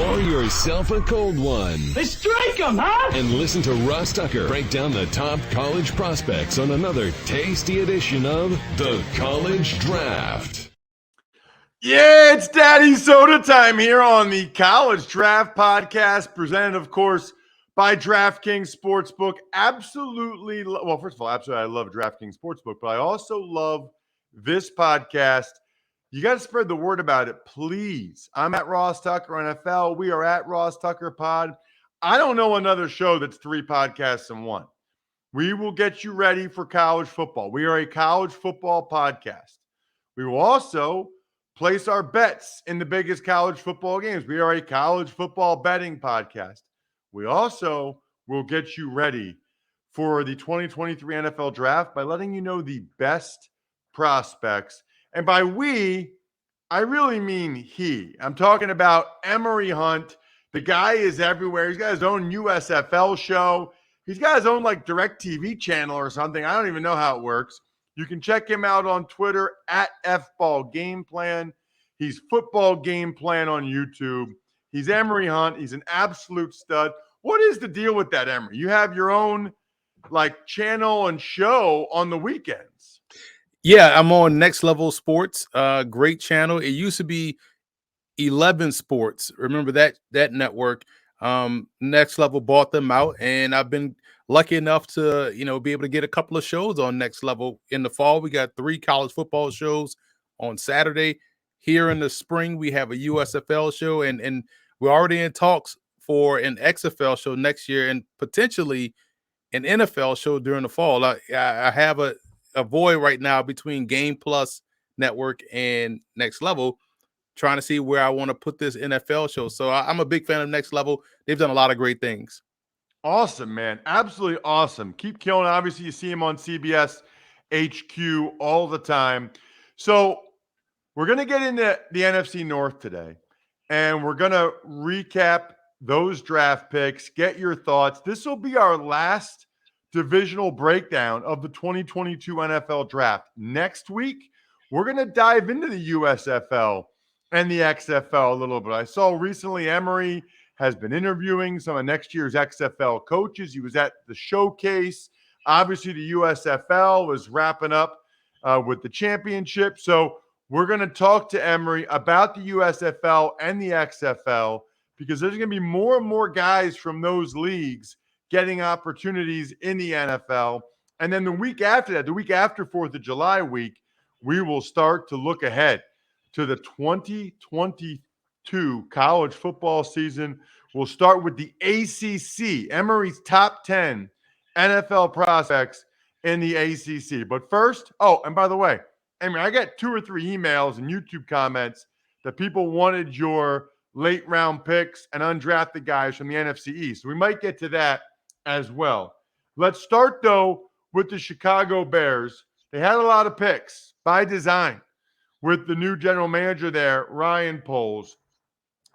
Pour yourself a cold one. They strike them, huh? And listen to Ross Tucker break down the top college prospects on another tasty edition of The College Draft. Yeah, it's Daddy Soda time here on the College Draft Podcast, presented, of course, by DraftKings Sportsbook. Absolutely, well, first of all, absolutely, I love DraftKings Sportsbook, but I also love this podcast. You got to spread the word about it, please. I'm at Ross Tucker NFL. We are at Ross Tucker Pod. I don't know another show that's 3 podcasts in one. We will get you ready for college football. We are a college football podcast. We will also place our bets in the biggest college football games. We are a college football betting podcast. We also will get you ready for the 2023 NFL Draft by letting you know the best prospects. And by we, I really mean he. I'm talking about Emory Hunt. The guy is everywhere. He's got his own USFL show. He's got his own like direct TV channel or something. I don't even know how it works. You can check him out on Twitter at FBall Game Plan. He's Football Game Plan on YouTube. He's Emory Hunt. He's an absolute stud. What is the deal with that, Emory? You have your own like channel and show on the weekends. Yeah, I'm on Next Level Sports. Great channel. It used to be 11 Sports. Remember that network? Next Level bought them out, and I've been lucky enough to be able to get a couple of shows on Next Level in the fall. We got 3 college football shows on Saturday. Here in the spring, we have a USFL show, and we're already in talks for an XFL show next year, and potentially an NFL show during the fall. I have a void right now between Game Plus Network and Next Level, trying to see where I want to put this NFL show. So I'm a big fan of Next Level. They've done a lot of great things. Awesome, man. Absolutely awesome. Keep killing. Obviously, you see him on CBS HQ all the time. So we're going to get into the NFC North today, and we're going to recap those draft picks, get your thoughts. This will be our last divisional breakdown of the 2022 NFL Draft. Next week, we're going to dive into the USFL and the XFL a little bit. I saw recently Emory has been interviewing some of next year's XFL coaches. He was at the showcase. Obviously, the USFL was wrapping up with the championship. So we're going to talk to Emory about the USFL and the XFL because there's going to be more and more guys from those leagues getting opportunities in the NFL. And then the week after that, the week after 4th of July week, we will start to look ahead to the 2022 college football season. We'll start with the ACC, Emory's top 10 NFL prospects in the ACC. But first, and by the way, Emory, I got 2 or 3 emails and YouTube comments that people wanted your late round picks and undrafted guys from the NFC East. We might get to that as well. Let's start, though, with the Chicago Bears. They had a lot of picks by design with the new general manager there, Ryan Poles.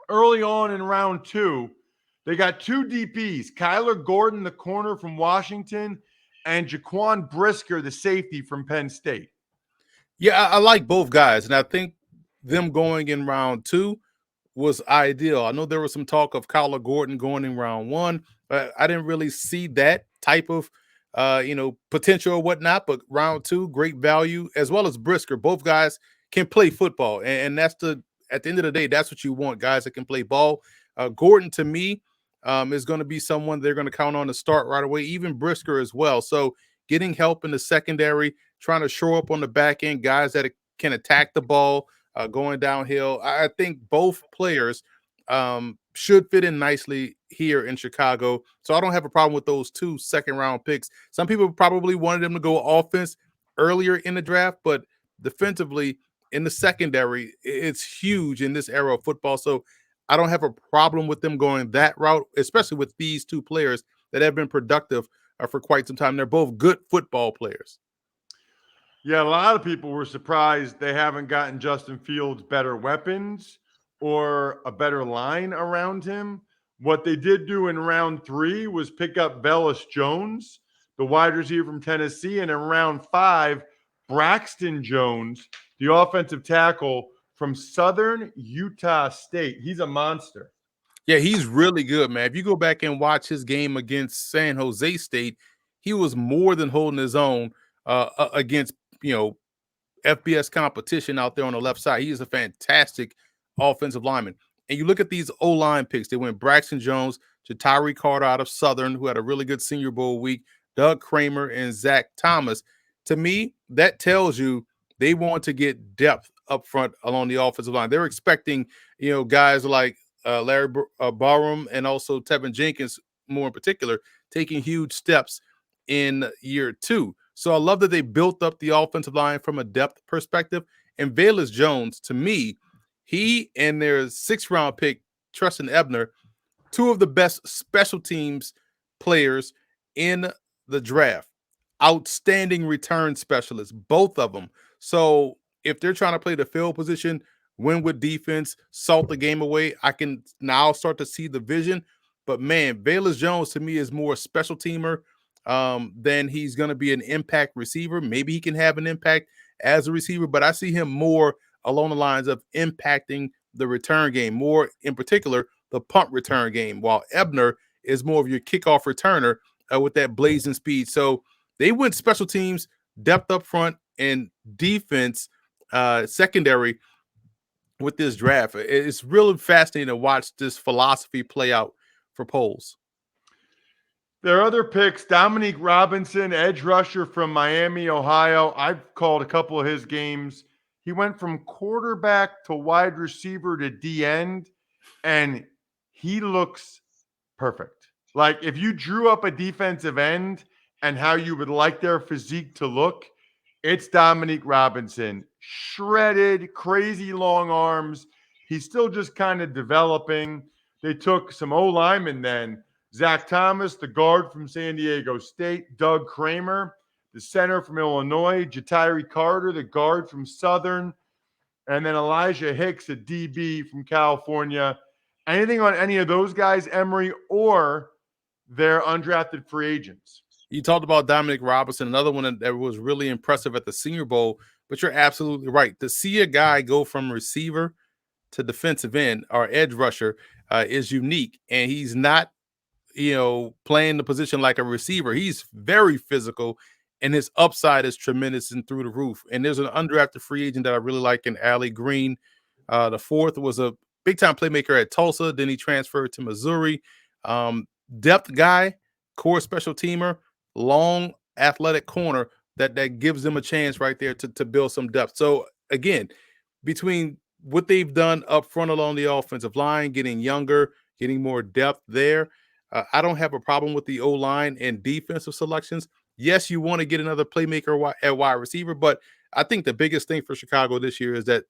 Early on in round 2, they got 2 DPs, Kyler Gordon, the corner from Washington, and Jaquan Brisker, the safety from Penn State. Yeah, I like both guys, and I think them going in round 2 was ideal. I know there was some talk of Kyler Gordon going in round 1, but I didn't really see that type of potential or whatnot. But round 2, great value, as well as Brisker. Both guys can play football, and that's at the end of the day, that's what you want, guys that can play ball. Gordon, to me, is going to be someone they're going to count on to start right away, even Brisker as well. So getting help in the secondary, trying to shore up on the back end, guys that can attack the ball, going downhill. I think both players should fit in nicely here in Chicago. So I don't have a problem with those 2 second-round picks. Some people probably wanted them to go offense earlier in the draft, but defensively in the secondary, it's huge in this era of football. So I don't have a problem with them going that route, especially with these 2 players that have been productive for quite some time. They're both good football players. Yeah, a lot of people were surprised they haven't gotten Justin Fields better weapons or a better line around him. What they did do in round 3 was pick up Velus Jones, the wide receiver from Tennessee, and in round 5, Braxton Jones, the offensive tackle from Southern Utah State. He's a monster. Yeah, he's really good, man. If you go back and watch his game against San Jose State, he was more than holding his own against FBS competition out there on the left side. He is a fantastic offensive lineman. And you look at these O-line picks. They went Braxton Jones, Jatari Carter out of Southern, who had a really good Senior Bowl week, Doug Kramer, and Zach Thomas. To me, that tells you they want to get depth up front along the offensive line. They're expecting, guys like Larry Barham and also Tevin Jenkins, more in particular, taking huge steps in year 2. So I love that they built up the offensive line from a depth perspective. And Velus Jones, to me, he and their 6th-round pick, Tristan Ebner, 2 of the best special teams players in the draft. Outstanding return specialists, both of them. So if they're trying to play the field position, win with defense, salt the game away, I can now start to see the vision. But man, Velus Jones to me is more a special teamer than he's going to be an impact receiver. Maybe he can have an impact as a receiver, but I see him more along the lines of impacting the return game, more in particular the punt return game, while Ebner is more of your kickoff returner with that blazing speed. So they went special teams, depth up front, and defense secondary with this draft. It's really fascinating to watch this philosophy play out for Poles. There are other picks. Dominique Robinson, edge rusher from Miami, Ohio. I've called a couple of his games. He went from quarterback to wide receiver to D end, and he looks perfect. Like if you drew up a defensive end and how you would like their physique to look, it's Dominique Robinson. Shredded, crazy long arms. He's still just kind of developing. They took some O-linemen then. Zach Thomas, the guard from San Diego State. Doug Kramer, the center from Illinois. Jatari Carter, the guard from Southern. And then Elijah Hicks, a DB from California. Anything on any of those guys, Emory, or their undrafted free agents? You talked about Dominic Robinson, another one that was really impressive at the Senior Bowl, but you're absolutely right. To see a guy go from receiver to defensive end or edge rusher is unique, and he's not, playing the position like a receiver. He's very physical, and his upside is tremendous and through the roof. And there's an undrafted free agent that I really like in Allie Green. The 4th was a big-time playmaker at Tulsa. Then he transferred to Missouri. Depth guy, core special teamer, long athletic corner that gives them a chance right there to build some depth. So again, between what they've done up front along the offensive line, getting younger, getting more depth there, I don't have a problem with the O-line and defensive selections. Yes, you want to get another playmaker at wide receiver, but I think the biggest thing for Chicago this year is that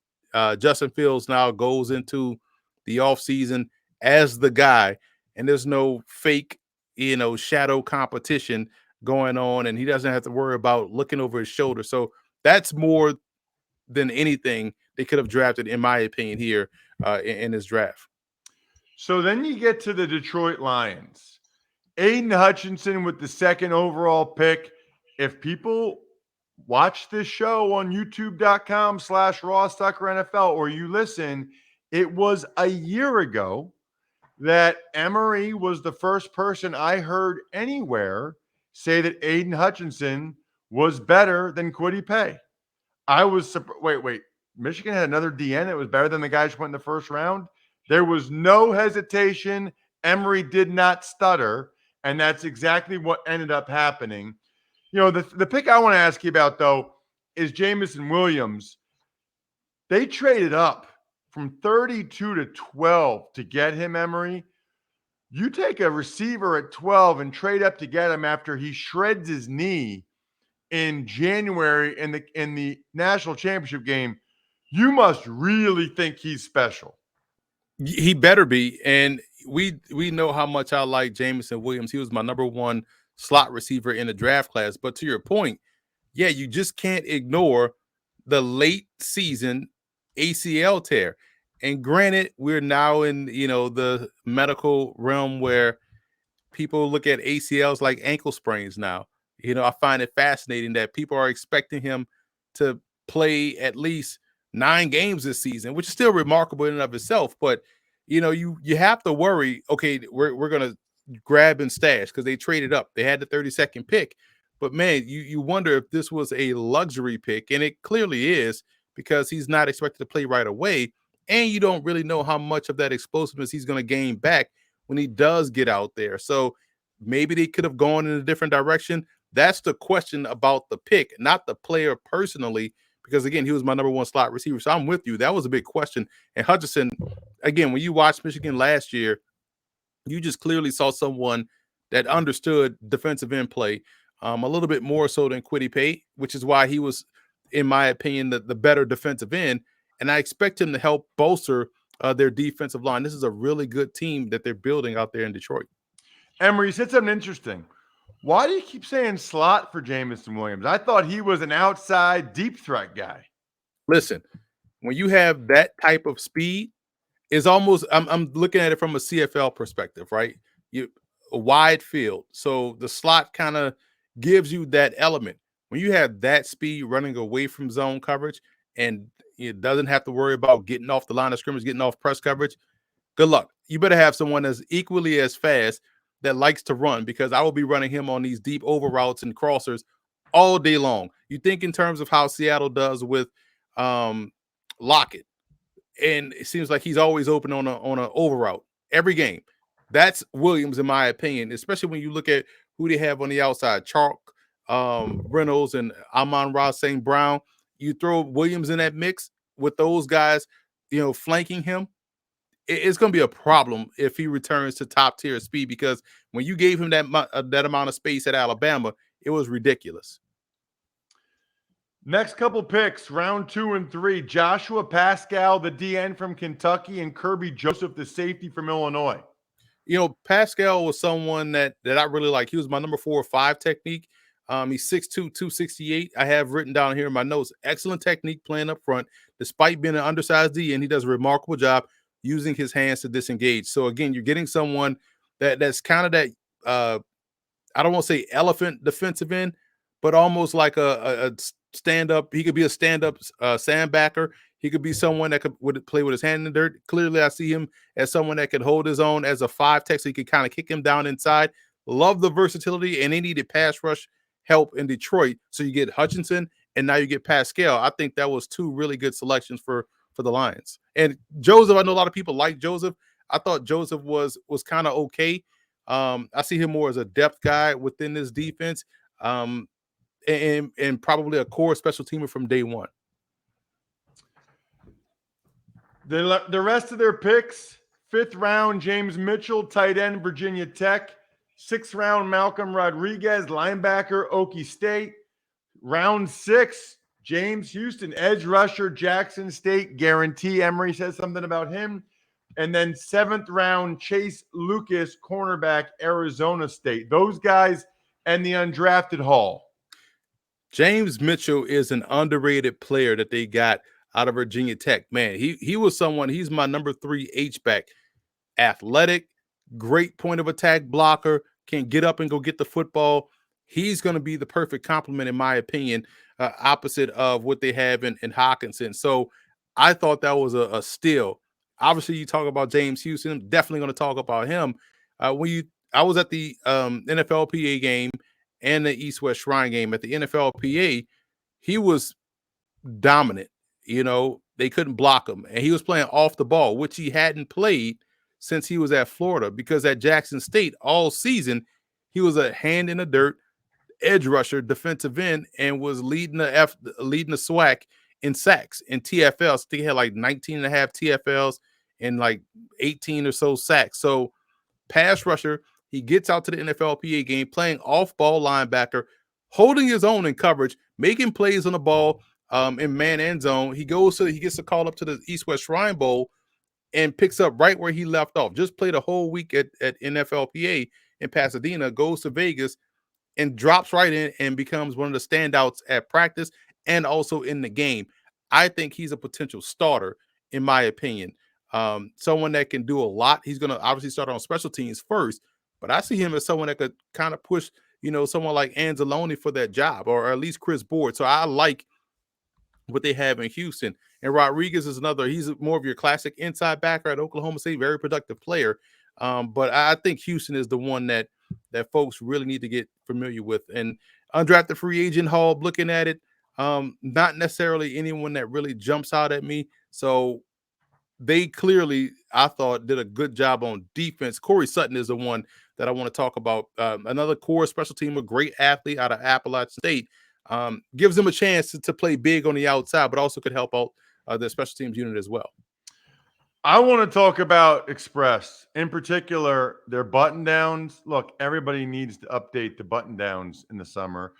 Justin Fields now goes into the offseason as the guy, and there's no fake, shadow competition going on, and he doesn't have to worry about looking over his shoulder. So that's more than anything they could have drafted, in my opinion, here in this draft. So then you get to the Detroit Lions. Aiden Hutchinson with the 2nd overall pick. If people watch this show on youtube.com/RossTuckerNFL or you listen, it was a year ago that Emory was the first person I heard anywhere say that Aiden Hutchinson was better than Kwity Paye. I was surprised. Wait. Michigan had another DN that was better than the guy who went in the first round. There was no hesitation. Emory did not stutter, and that's exactly what ended up happening. The pick I want to ask you about, though, is Jamison Williams. They traded up from 32 to 12 to get him, Emory. You take a receiver at 12 and trade up to get him after he shreds his knee in January in the national championship game. You must really think he's special. He better be. And we know how much I like Jamison Williams. He was my number 1 slot receiver in the draft class. But to your point, yeah, you just can't ignore the late season ACL tear. And granted, we're now in, the medical realm where people look at ACLs like ankle sprains now. I find it fascinating that people are expecting him to play at least 9 games this season, which is still remarkable in and of itself. But you have to worry, okay, we're going to grab and stash because they traded up. They had the 32nd pick. But man, you wonder if this was a luxury pick, and it clearly is because he's not expected to play right away, and you don't really know how much of that explosiveness he's going to gain back when he does get out there. So maybe they could have gone in a different direction. That's the question about the pick, not the player personally, because again, he was my number one slot receiver. So I'm with you. That was a big question. And Hutchinson, again, when you watched Michigan last year, you just clearly saw someone that understood defensive end play a little bit more so than Kwity Paye, which is why he was, in my opinion, the better defensive end. And I expect him to help bolster their defensive line. This is a really good team that they're building out there in Detroit. Emory, you said something interesting. Why do you keep saying slot for Jameson Williams? I thought he was an outside deep threat guy. Listen, when you have that type of speed, it's almost I'm looking at it from a CFL perspective, right? A wide field. So the slot kind of gives you that element. When you have that speed running away from zone coverage and it doesn't have to worry about getting off the line of scrimmage, getting off press coverage, good luck. You better have someone that's equally as fast that likes to run, because I will be running him on these deep over routes and crossers all day long. You think in terms of how Seattle does with Lockett, and it seems like he's always open on a over route every game. That's Williams, in my opinion, especially when you look at who they have on the outside, Chalk, Reynolds, and Amon-Ra St. Brown. You throw Williams in that mix with those guys, flanking him, it's going to be a problem if he returns to top tier speed, because when you gave him that amount of space at Alabama, it was ridiculous. Next couple picks, round 2 and 3, Joshua Pascal, the DN from Kentucky, and Kirby Joseph, the safety from Illinois. Pascal was someone that I really like. He was my number 4 or 5 technique. He's 6'2", 268. I have written down here in my notes, excellent technique playing up front. Despite being an undersized DN, he does a remarkable job using his hands to disengage. So again, you're getting someone that's kind of that, I don't want to say elephant defensive end, but almost like a stand-up. He could be a stand-up sandbacker. He could be someone that would play with his hand in the dirt. Clearly, I see him as someone that could hold his own as a 5 tech, so he could kind of kick him down inside. Love the versatility, and they needed pass rush help in Detroit. So you get Hutchinson, and now you get Pascal. I think that was 2 really good selections for the Lions. And Joseph, I know a lot of people like Joseph. I thought Joseph was kind of okay. I see him more as a depth guy within this defense, and probably a core special teamer from day one. The rest of their picks, 5th round, James Mitchell, tight end, Virginia Tech. 6th round, Malcolm Rodriguez, linebacker, Okie State. Round 6, James Houston, edge rusher, Jackson State, guarantee. Emory says something about him. And then 7th round, Chase Lucas, cornerback, Arizona State. Those guys and the undrafted haul. James Mitchell is an underrated player that they got out of Virginia Tech. Man, he was someone, he's my number 3 H-back. Athletic, great point of attack blocker, can get up and go get the football. He's going to be the perfect complement, in my opinion, opposite of what they have in Hockenson. So I thought that was a steal. Obviously, you talk about James Houston, I'm definitely going to talk about him. I was at the NFLPA game and the East-West Shrine game. At the NFLPA, he was dominant. They couldn't block him, and he was playing off the ball, which he hadn't played since he was at Florida, because at Jackson State all season, he was a hand in the dirt, edge rusher, defensive end, and was leading the SWAC in sacks in TFLs. I think he had like 19 and a half TFLs and like 18 or so sacks. So pass rusher, he gets out to the NFLPA game playing off-ball linebacker, holding his own in coverage, making plays on the ball in man and zone. He gets a call up to the East-West Shrine Bowl and picks up right where he left off. Just played a whole week at NFLPA in Pasadena, goes to Vegas, and drops right in and becomes one of the standouts at practice and also in the game. I think he's a potential starter, in my opinion. Someone that can do a lot. He's going to obviously start on special teams first, but I see him as someone that could kind of push, someone like Anzalone for that job, or at least Chris Board. So I like what they have in Houston. And Rodriguez is another. He's more of your classic inside backer at Oklahoma State, very productive player. But I think Houston is the one that folks really need to get familiar with. And undrafted free agent Hall, looking at it, not necessarily anyone that really jumps out at me. So they clearly, I thought, did a good job on defense. Corey Sutton is the one that I want to talk about. Another core special team, a great athlete out of Appalachian State. Gives them a chance to play big on the outside, but also could help out the special teams unit as well. I want to talk about Express, in particular, their button downs. Look, everybody needs to update the button downs in the summer.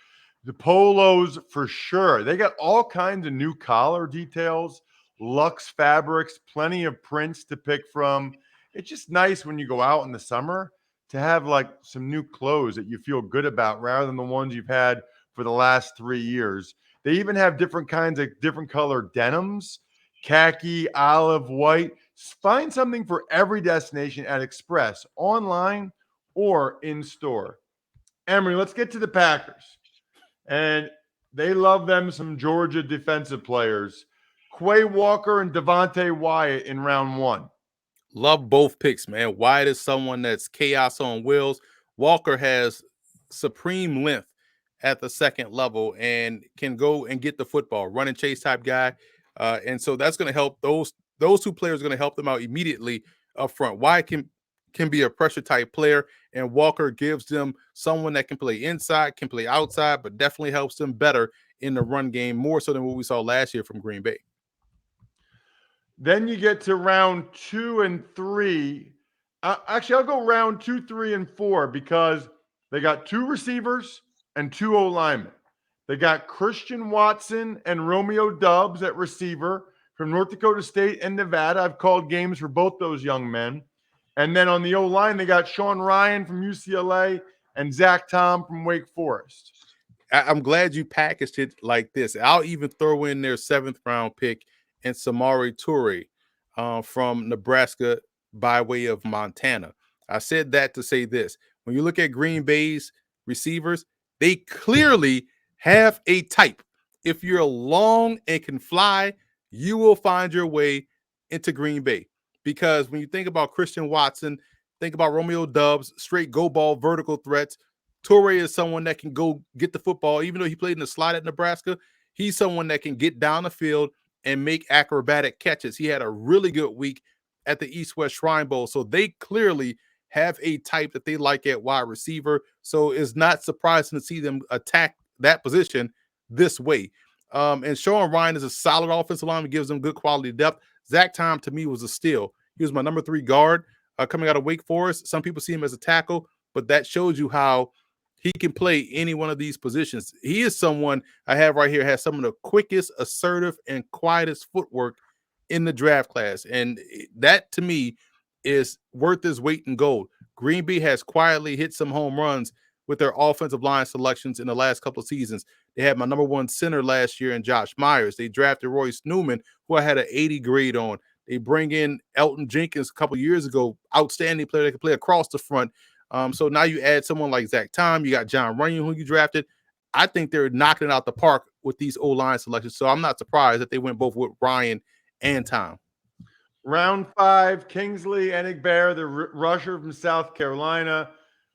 The polos, for sure. They got all kinds of new collar details, luxe fabrics, plenty of prints to pick from. It's just nice when you go out in the summer to have like some new clothes that you feel good about rather than the ones you've had for the last 3 years. They even have different kinds of different color denims, khaki, olive, white. Find something for every destination at Express, online or in store. Emory, let's get to the Packers. And they love them some Georgia defensive players. Quay Walker and Devontae Wyatt in round 1. Love both picks, man. Wyatt is someone that's chaos on wheels. Walker has supreme length at the second level and can go and get the football, run and chase type guy. And so that's going to help those two players are going to help them out immediately up front. Wyatt can be a pressure type player, and Walker gives them someone that can play inside, can play outside, but definitely helps them better in the run game, more so than what we saw last year from Green Bay. Then you get to round 2 and 3. Actually, I'll go round 2, 3, and 4 because they got 2 receivers and 2 O-linemen. They got Christian Watson and Romeo Doubs at receiver from North Dakota State and Nevada. I've called games for both those young men. And then on the O-line, they got Sean Ryan from UCLA and Zach Tom from Wake Forest. I'm glad you packaged it like this. I'll even throw in their 7th round pick and Samori Toure from Nebraska by way of Montana. I said that to say this. When you look at Green Bay's receivers, they clearly have a type. If you're long and can fly, you will find your way into Green Bay. Because when you think about Christian Watson, think about Romeo Doubs, straight go ball, vertical threats. Toure is someone that can go get the football. Even though he played in the slot at Nebraska, he's someone that can get down the field and make acrobatic catches. He had a really good week at the East-West Shrine Bowl. So they clearly have a type that they like at wide receiver. So it's not surprising to see them attack that position this way. And Sean Ryan is a solid offensive lineman, gives them good quality depth. Zach Tom, to me, was a steal. He was my number 3 guard coming out of Wake Forest. Some people see him as a tackle, but that shows you how he can play any one of these positions. He is someone I have right here, has some of the quickest, assertive, and quietest footwork in the draft class. And that, to me, is worth his weight in gold. Green Bay has quietly hit some home runs with their offensive line selections in the last couple of seasons. They had my number 1 center last year in Josh Myers. They drafted Royce Newman, who I had an 80 grade on. They bring in Elton Jenkins a couple of years ago, outstanding player that can play across the front. So now you add someone like Zach Tom. You got John Runyon, who you drafted. I think they're knocking it out the park with these O-line selections. So I'm not surprised that they went both with Ryan and Tom. Round 5, Kingsley Enagbare, the rusher from South Carolina.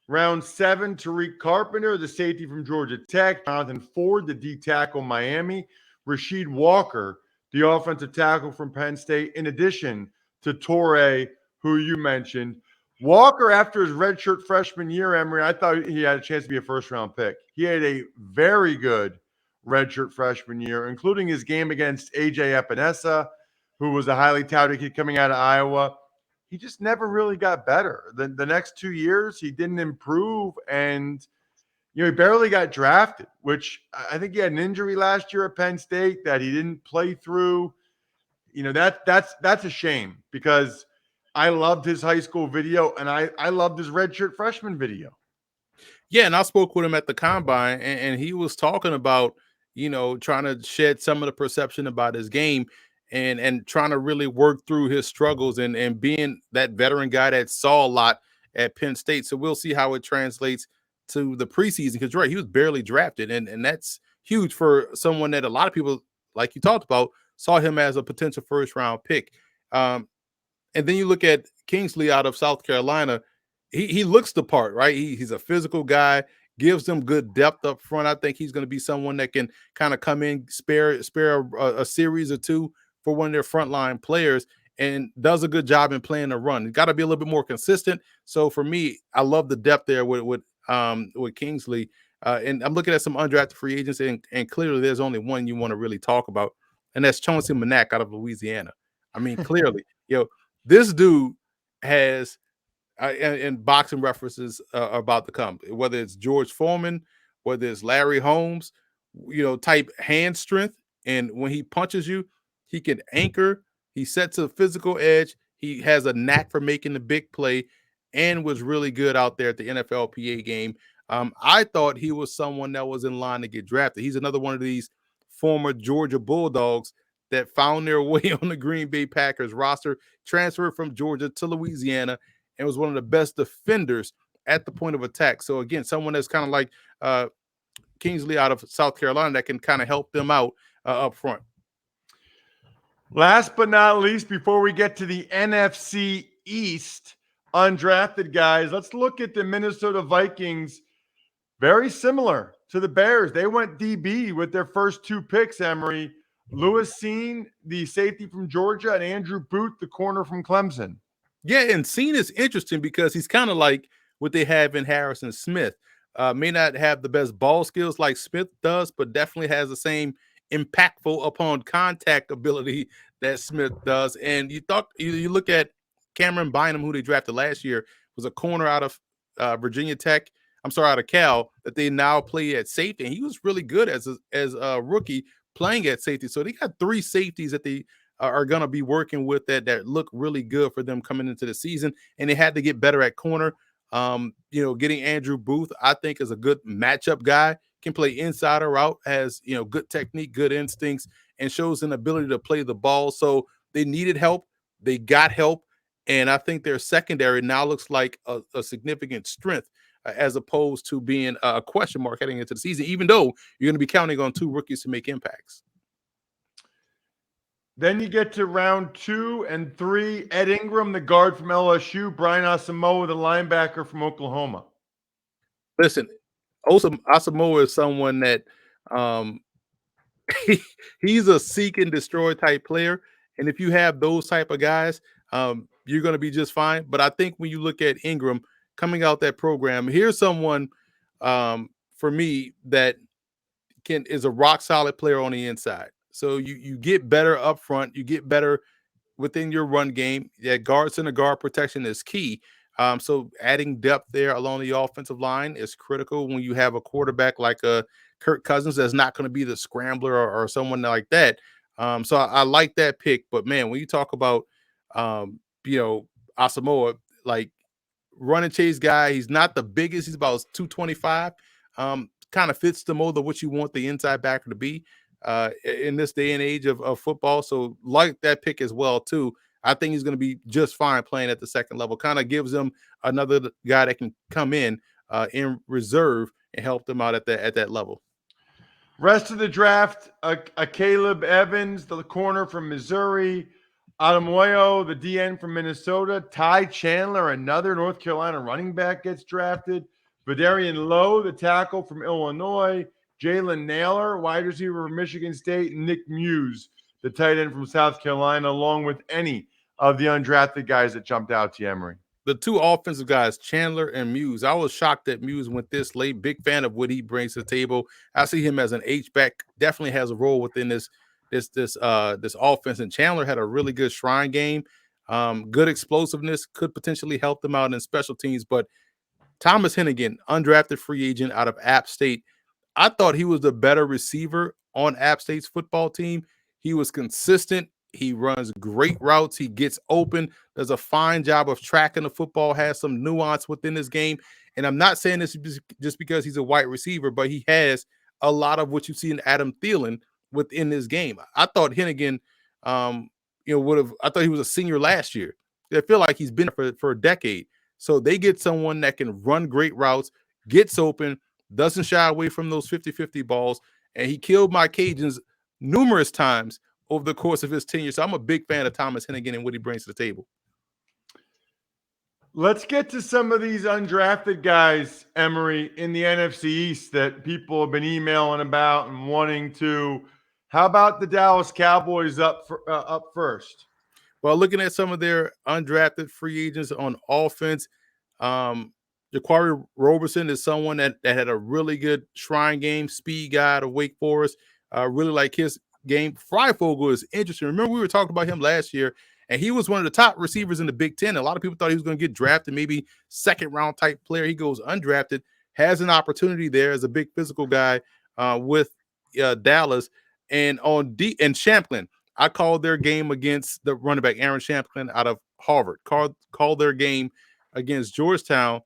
Round 7, Tariq Carpenter, the safety from Georgia Tech. Jonathan Ford, the D tackle, Miami. Rasheed Walker, the offensive tackle from Penn State, in addition to Toure, who you mentioned. Walker, after his redshirt freshman year, Emory, I thought he had a chance to be a first-round pick. He had a very good redshirt freshman year, including his game against A.J. Epinesa, who was a highly touted kid coming out of Iowa. He just never really got better. The next 2 years, he didn't improve, and he barely got drafted, which I think he had an injury last year at Penn State that he didn't play through. That's a shame because I loved his high school video, and I loved his redshirt freshman video. Yeah, and I spoke with him at the combine, and he was talking about, trying to shed some of the perception about his game and trying to really work through his struggles and being that veteran guy that saw a lot at Penn State. So we'll see how it translates to the preseason because, right, he was barely drafted, and that's huge for someone that a lot of people like you talked about, saw him as a potential first-round pick. Um, and then you look at Kingsley out of South Carolina. He looks the part, right? He's a physical guy, gives them good depth up front. I think he's going to be someone that can kind of come in, spare a series or two for one of their frontline players, and does a good job in playing the run. Got to be a little bit more consistent. So for me, I love the depth there with Kingsley. And I'm looking at some undrafted free agents, and clearly there's only one you want to really talk about, and that's Chauncey Manac out of Louisiana. I mean, clearly, this dude has, and boxing references are about to come, whether it's George Foreman, whether it's Larry Holmes, type hand strength. And when he punches you, he can anchor. He sets a physical edge. He has a knack for making the big play, and was really good out there at the NFLPA game. I thought he was someone that was in line to get drafted. He's another one of these former Georgia Bulldogs that found their way on the Green Bay Packers roster, transferred from Georgia to Louisiana, and was one of the best defenders at the point of attack. So again, someone that's kind of like Kingsley out of South Carolina that can kind of help them out up front. Last but not least, before we get to the NFC East undrafted guys, let's look at the Minnesota Vikings. Very similar to the Bears. They went DB with their first two picks, Emory. Lewis Cine, the safety from Georgia, and Andrew Booth, the corner from Clemson. Yeah, and Cine is interesting because he's kind of like what they have in Harrison Smith. May not have the best ball skills like Smith does, but definitely has the same impactful upon contact ability that Smith does. And you look at Cameron Bynum, who they drafted last year, was a corner out of Virginia Tech. Out of Cal, that they now play at safety. And he was really good as a rookie playing at safety. So they got three safeties that they are going to be working with that look really good for them coming into the season. And they had to get better at corner. Getting Andrew Booth, I think, is a good matchup guy. Can play inside or out, has good technique, good instincts, and shows an ability to play the ball. So they needed help. They got help. And I think their secondary now looks like a significant strength, as opposed to being a question mark heading into the season, even though you're going to be counting on two rookies to make impacts. Then you get to round 2 and 3. Ed Ingram, the guard from LSU. Brian Asamoah, the linebacker from Oklahoma. Listen, Asamoah is someone that he's a seek and destroy type player. And if you have those type of guys, you're going to be just fine. But I think when you look at Ingram coming out that program, here's someone for me that is a rock solid player on the inside. So you get better up front, you get better within your run game. Yeah, guards and the guard protection is key. So adding depth there along the offensive line is critical when you have a quarterback like Kirk Cousins that's not going to be the scrambler or someone like that. So I like that pick. But man, when you talk about Asamoah, like run and chase guy, he's not the biggest. He's about 225. Kind of fits the mold of what you want the inside backer to be in this day and age of football. So like that pick as well too. I think he's going to be just fine playing at the second level. Kind of gives them another guy that can come in reserve and help them out at that level. Rest of the draft, a Caleb Evans, the corner from Missouri. Adamoyo, the DN from Minnesota. Ty Chandler, another North Carolina running back, gets drafted. Vidarian Lowe, the tackle from Illinois. Jalen Naylor, wide receiver from Michigan State. And Nick Muse, the tight end from South Carolina, along with any of the undrafted guys that jumped out to Emory. The two offensive guys, Chandler and Muse. I was shocked that Muse went this late. Big fan of what he brings to the table. I see him as an H-back. Definitely has a role within this offense. And Chandler had a really good shrine game. Good explosiveness, could potentially help them out in special teams. But Thomas Hennigan, undrafted free agent out of App State. I thought he was the better receiver on App State's football team. He was consistent. He runs great routes. He gets open, does a fine job of tracking the football, has some nuance within his game. And I'm not saying this just because he's a wide receiver, but he has a lot of what you see in Adam Thielen within this game. I thought Hennigan, I thought he was a senior last year. I feel like he's been for a decade. So they get someone that can run great routes, gets open, doesn't shy away from those 50-50 balls. And he killed my Cajuns numerous times over the course of his tenure. So I'm a big fan of Thomas Hennigan and what he brings to the table. Let's get to some of these undrafted guys, Emory, in the NFC East that people have been emailing about and wanting to. How about the Dallas Cowboys up first? Well, looking at some of their undrafted free agents on offense, Jaquari Roberson is someone that had a really good shrine game, speed guy to Wake Forest. Really like his game. Freifogel is interesting. Remember, we were talking about him last year, and he was one of the top receivers in the Big Ten. A lot of people thought he was going to get drafted, maybe second-round type player. He goes undrafted, has an opportunity there as a big physical guy with Dallas. And and Champlin, I called their game against the running back Aaron Champlin out of Harvard. Called their game against Georgetown,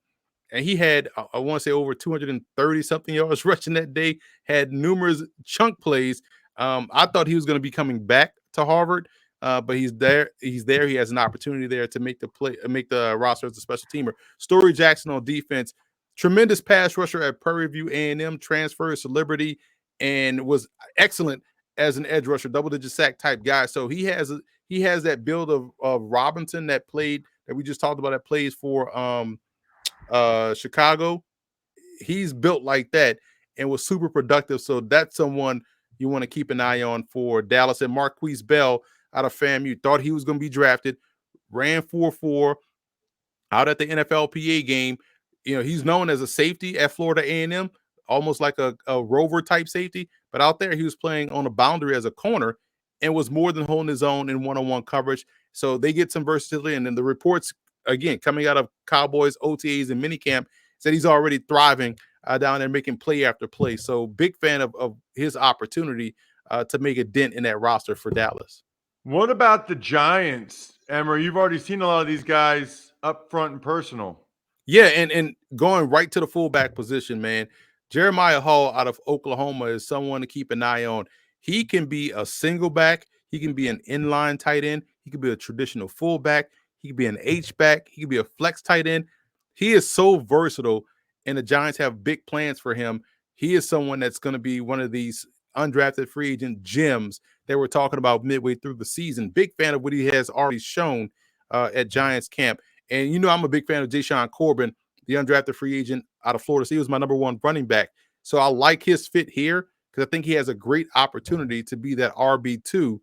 and he had, I want to say, over 230 something yards rushing that day. Had numerous chunk plays. I thought he was going to be coming back to Harvard, but he's there. He has an opportunity there to make the roster as a special teamer. Story Jackson on defense, tremendous pass rusher at Prairie View A&M, transfers to Liberty, and was excellent as an edge rusher, double-digit sack type guy. So he has that build of Robinson that we just talked about, that plays for Chicago. He's built like that and was super productive. So that's someone you want to keep an eye on for Dallas. And Marquise Bell out of FAMU, thought he was going to be drafted, ran 4.4 out at the NFLPA game. He's known as a safety at Florida A&M, almost like a rover type safety, but out there he was playing on a boundary as a corner and was more than holding his own in one-on-one coverage. So they get some versatility. And then the reports, again, coming out of Cowboys, OTAs, and minicamp, said he's already thriving down there, making play after play. So big fan of his opportunity to make a dent in that roster for Dallas. What about the Giants, Emory? You've already seen a lot of these guys up front and personal. Yeah, and going right to the fullback position, man. Jeremiah Hall out of Oklahoma is someone to keep an eye on. He can be a single back. He can be an inline tight end. He could be a traditional fullback. He could be an H-back. He could be a flex tight end. He is so versatile, and the Giants have big plans for him. He is someone that's going to be one of these undrafted free agent gems that we're talking about midway through the season. Big fan of what he has already shown at Giants camp. And I'm a big fan of Jashaun Corbin, the undrafted free agent out of Florida. So he was my number one running back. So I like his fit here because I think he has a great opportunity to be that RB2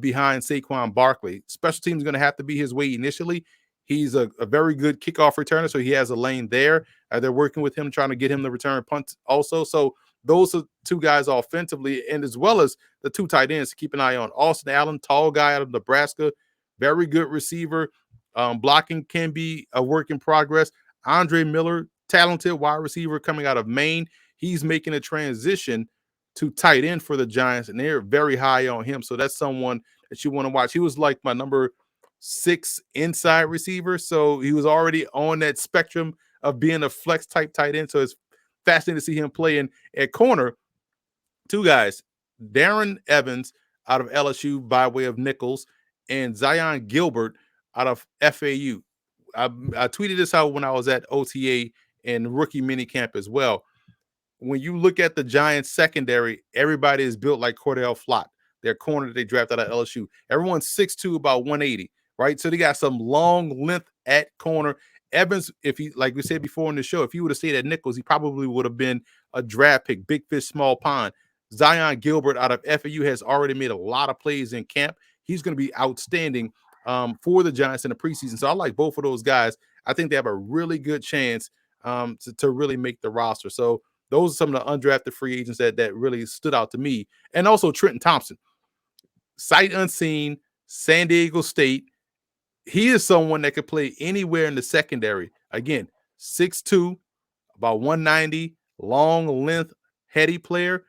behind Saquon Barkley. Special teams is going to have to be his way initially. He's a very good kickoff returner, so he has a lane there. They're working with him, trying to get him to return punts also. So those are two guys offensively, and as well as the two tight ends to keep an eye on. Austin Allen, tall guy out of Nebraska, very good receiver. Blocking can be a work in progress. Andre Miller, talented wide receiver coming out of Maine. He's making a transition to tight end for the Giants, and they're very high on him. So that's someone that you want to watch. He was like my number 6 inside receiver. So he was already on that spectrum of being a flex type tight end. So it's fascinating to see him playing at corner. Two guys, Darren Evans out of LSU by way of Nichols, and Zion Gilbert out of FAU. I tweeted this out when I was at OTA and rookie minicamp as well. When you look at the Giants secondary, everybody is built like Cordell Flott, their corner that they drafted out of LSU. Everyone's 6'2", about 180, right? So they got some long length at corner. Evans, if he, like we said before in the show, if he would have stayed at Nichols, he probably would have been a draft pick, big fish, small pond. Zion Gilbert out of FAU has already made a lot of plays in camp. He's going to be outstanding for the Giants in the preseason. So I like both of those guys. I think they have a really good chance to really make the roster. So those are some of the undrafted free agents that really stood out to me. And also Trenton Thompson, sight unseen, San Diego State. He is someone that could play anywhere in the secondary. Again, 6'2", about 190, long length, heady player.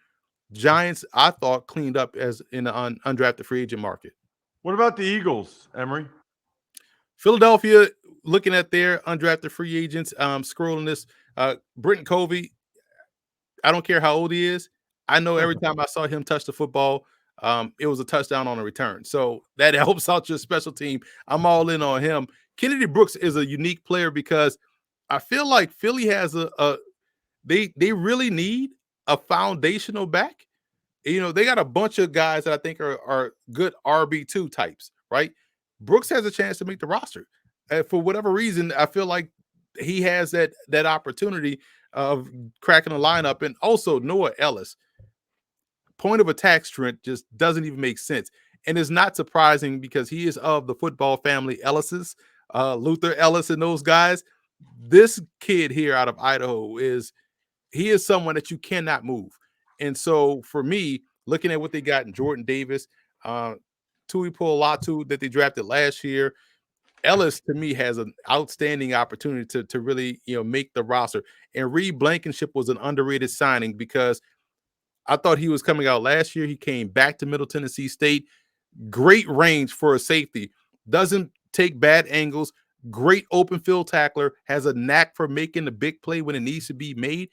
Giants, I thought, cleaned up as in the undrafted free agent market. What about the Eagles, Emory? Philadelphia, looking at their undrafted free agents, scrolling this, Britton Covey, I don't care how old he is. I know every time I saw him touch the football, it was a touchdown on a return. So that helps out your special team. I'm all in on him. Kennedy Brooks is a unique player because I feel like Philly has they really need a foundational back. they got a bunch of guys that I think are good RB2 types, right? Brooks has a chance to make the roster. For whatever reason, I feel like he has that opportunity of cracking the lineup. And also Noah Ellis, point of attack strength just doesn't even make sense. And it's not surprising because he is of the football family Ellis's, Luther Ellis and those guys. This kid here out of Idaho is someone that you cannot move. And so for me, looking at what they got in Jordan Davis, Tui Puolatu that they drafted last year, Ellis to me has an outstanding opportunity to really make the roster. And Reed Blankenship was an underrated signing because I thought he was coming out last year. He came back to Middle Tennessee State. Great range for a safety. Doesn't take bad angles. Great open field tackler. Has a knack for making the big play when it needs to be made.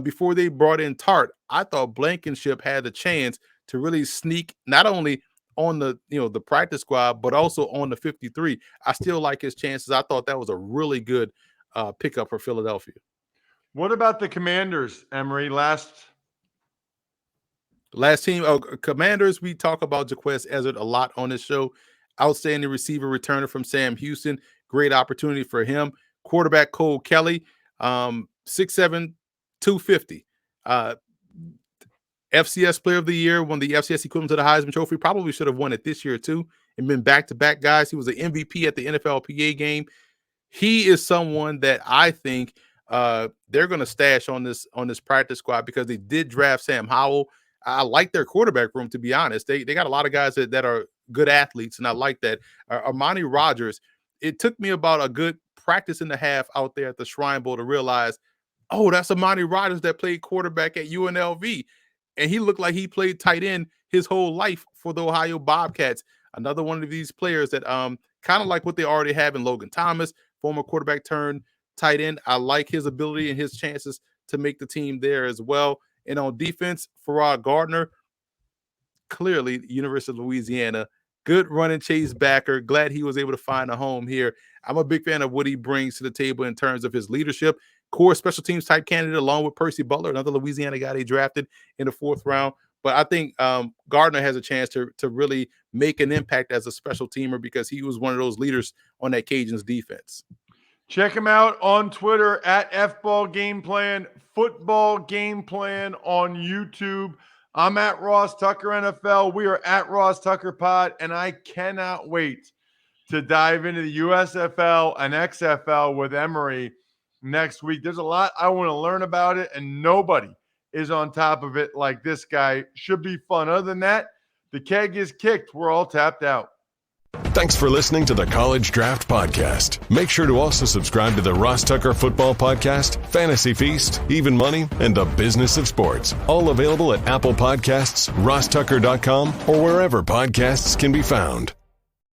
Before they brought in Tart, I thought Blankenship had a chance to really sneak not only on the the practice squad, but also on the 53. I still like his chances. I thought that was a really good pickup for Philadelphia. What about the Commanders, Emory? Last team, Commanders, we talk about Jaquez Ezzard a lot on this show. Outstanding receiver returner from Sam Houston. Great opportunity for him. Quarterback Cole Kelly, 6'7", 250. FCS Player of the Year, won the FCS equivalent to the Heisman Trophy. Probably should have won it this year too and been back-to-back guys. He was an MVP at the NFLPA game. He is someone that I think they're going to stash on this practice squad because they did draft Sam Howell. I like their quarterback room, to be honest. They got a lot of guys that are good athletes, and I like that. Armani Rogers, it took me about a good practice and a half out there at the Shrine Bowl to realize, oh, that's Armani Rogers that played quarterback at UNLV. And he looked like he played tight end his whole life for the Ohio Bobcats. Another one of these players that kind of like what they already have in Logan Thomas, former quarterback turned tight end. I like his ability and his chances to make the team there as well. And on defense, Farrah Gardner, clearly University of Louisiana, good running chase backer. Glad he was able to find a home here. I'm a big fan of what he brings to the table in terms of his leadership. Core special teams type candidate along with Percy Butler, another Louisiana guy they drafted in the 4th round. But I think Gardner has a chance to really make an impact as a special teamer because he was one of those leaders on that Cajuns defense. Check him out on Twitter at FBall Game Plan, Football Game Plan on YouTube. I'm at Ross Tucker NFL. We are at Ross Tucker Pod, and I cannot wait to dive into the USFL and XFL with Emory next week. There's a lot I want to learn about it, and nobody is on top of it like this guy. Should be fun. Other than that, the keg is kicked. We're all tapped out. Thanks for listening to the College Draft Podcast. Make sure to also subscribe to the Ross Tucker Football Podcast, Fantasy Feast, Even Money, and The Business of Sports. All availavailable at Apple Podcasts, rosstucker.com, or wherever podcasts can be found.